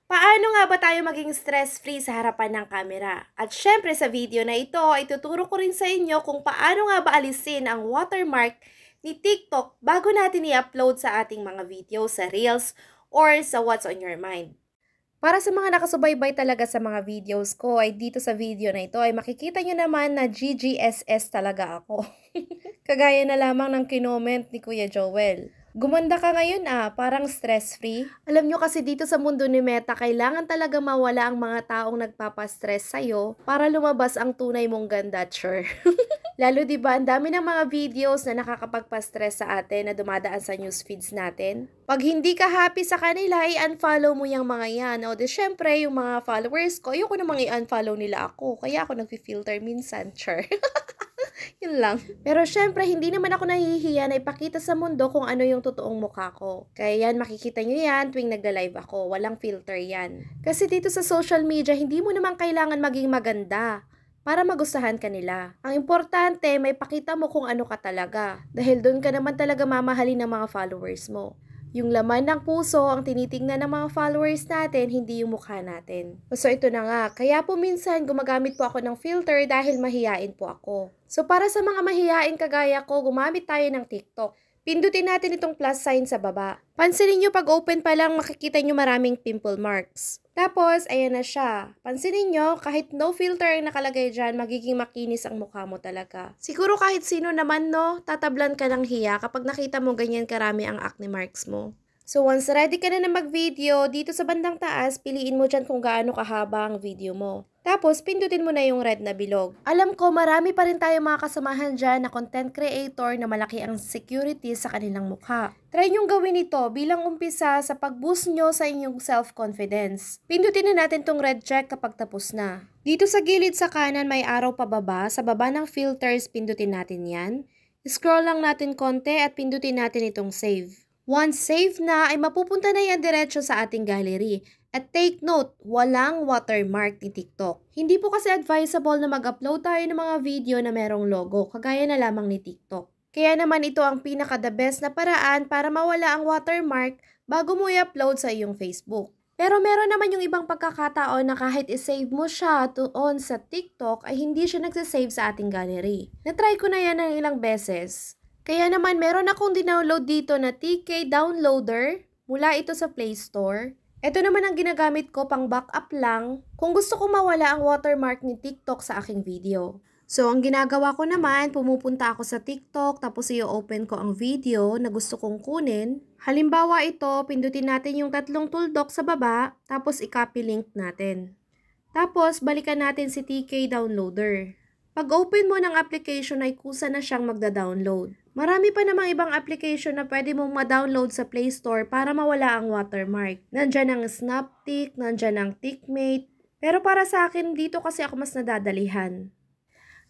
Paano nga ba tayo maging stress-free sa harapan ng kamera? At syempre sa video na ito ay tuturo ko rin sa inyo kung paano nga ba alisin ang watermark ni TikTok bago natin i-upload sa ating mga video sa Reels or sa What's on Your Mind. Para sa mga nakasubaybay talaga sa mga videos ko ay dito sa video na ito ay makikita nyo naman na GGSS talaga ako. Kagaya na lamang ng kinoment ni Kuya Joel. Gumanda ka ngayon parang stress-free. Alam nyo kasi dito sa mundo ni Meta, kailangan talaga mawala ang mga taong nagpapastress sa'yo para lumabas ang tunay mong ganda, sure. Lalo 'di ba, ang dami ng mga videos na nakakapagpa-stress sa atin na dumadaan sa news feeds natin. Pag hindi ka happy sa kanila, i-unfollow mo yung mga yan. O di syempre, yung mga followers ko, ayoko namang i-unfollow nila ako. Kaya ako nag-filter minsan, sure. Yun lang. Pero syempre, hindi naman ako nahihiya na ipakita sa mundo kung ano yung totoong mukha ko. Kaya yan, makikita nyo yan tuwing nagla-live ako. Walang filter yan. Kasi dito sa social media, hindi mo naman kailangan maging maganda para magustuhan ka nila. Ang importante, may pakita mo kung ano ka talaga. Dahil doon ka naman talaga mamahalin ng mga followers mo. Yung laman ng puso ang tinitingnan ng mga followers natin, hindi yung mukha natin. So ito na nga, kaya po minsan gumagamit po ako ng filter dahil mahiyain po ako. So para sa mga mahiyain kagaya ko, gumamit tayo ng TikTok. Pindutin natin itong plus sign sa baba. Pansinin nyo pag open pa lang makikita nyo maraming pimple marks. Tapos, ayan na siya. Pansinin nyo, kahit no filter ang nakalagay dyan, magiging makinis ang mukha mo talaga. Siguro kahit sino naman no, tatablan ka ng hiya kapag nakita mo ganyan karami ang acne marks mo. So once ready ka na mag-video, dito sa bandang taas, piliin mo dyan kung gaano kahaba ang video mo. Tapos, pindutin mo na yung red na bilog. Alam ko, marami pa rin tayong mga kasamahan dyan na content creator na malaki ang security sa kanilang mukha. Try nyong gawin ito bilang umpisa sa pag-boost nyo sa inyong self-confidence. Pindutin na natin tong red check kapag tapos na. Dito sa gilid sa kanan may arrow pababa. Sa baba ng filters, pindutin natin yan. Scroll lang natin konti at pindutin natin itong save. Once save na, ay mapupunta na yan diretso sa ating gallery. At take note, walang watermark ni TikTok. Hindi po kasi advisable na mag-upload tayo ng mga video na merong logo, kagaya na lamang ni TikTok. Kaya naman ito ang pinaka-the best na paraan para mawala ang watermark bago mo i-upload sa iyong Facebook. Pero meron naman yung ibang pagkakataon na kahit i-save mo siya doon sa TikTok ay hindi siya nagsasave sa ating gallery. Na-try ko na yan ng ilang beses. Kaya naman meron akong dinownload dito na TK Downloader mula ito sa Play Store. Ito naman ang ginagamit ko pang backup lang kung gusto ko mawala ang watermark ni TikTok sa aking video. So ang ginagawa ko naman, pumupunta ako sa TikTok tapos i-open ko ang video na gusto kong kunin. Halimbawa ito, pindutin natin yung tatlong tuldok sa baba tapos i-copy link natin. Tapos balikan natin si TK Downloader. Pag open mo ng application ay kusa na siyang magda-download. Marami pa namang ibang application na pwede mong ma-download sa Play Store para mawala ang watermark. Nandyan ang Snaptik, nandyan ang Tikmate. Pero para sa akin, dito kasi ako mas nadadalihan.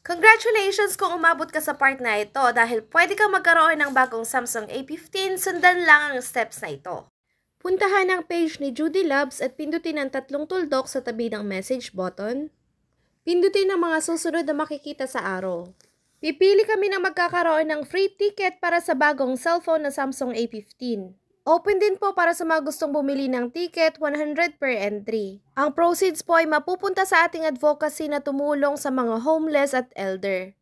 Congratulations kung umabot ka sa part na ito dahil pwede kang magkaroon ng bagong Samsung A15, sundan lang ang steps na ito. Puntahan ang page ni Judy Loves at pindutin ang tatlong tuldok sa tabi ng message button. Pindutin ang mga susunod na makikita sa arrow. Pipili kami ng magkakaroon ng free ticket para sa bagong cellphone na Samsung A15. Open din po para sa mga gustong bumili ng ticket, 100 per entry. Ang proceeds po ay mapupunta sa ating advocacy na tumulong sa mga homeless at elder.